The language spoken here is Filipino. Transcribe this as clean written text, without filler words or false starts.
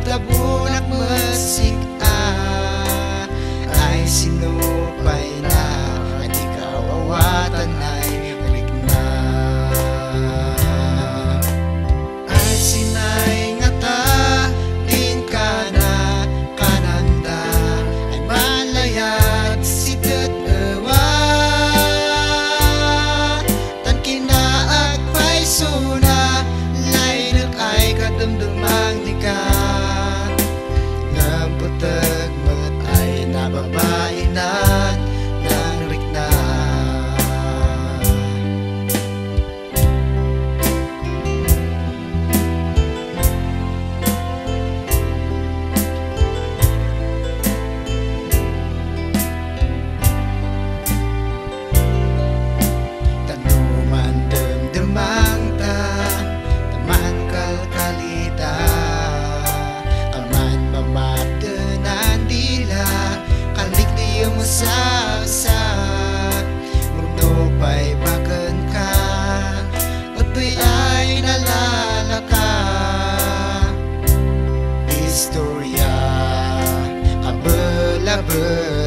tabunak mesik ay sinupay na at ikaw awatan ay balik na ay sinay nga ta din ka na kananda ay malayat si tatawa tan kinaag pay suna lain ay kadamdamang di ka ngabutag mat ay nababainan ng rikna tanuman damdamang ta taman kalkalita kaman mamatanan dila kalik di mo sa mundo pa'y bagan ka at ay nalalaka istorya kabel-abel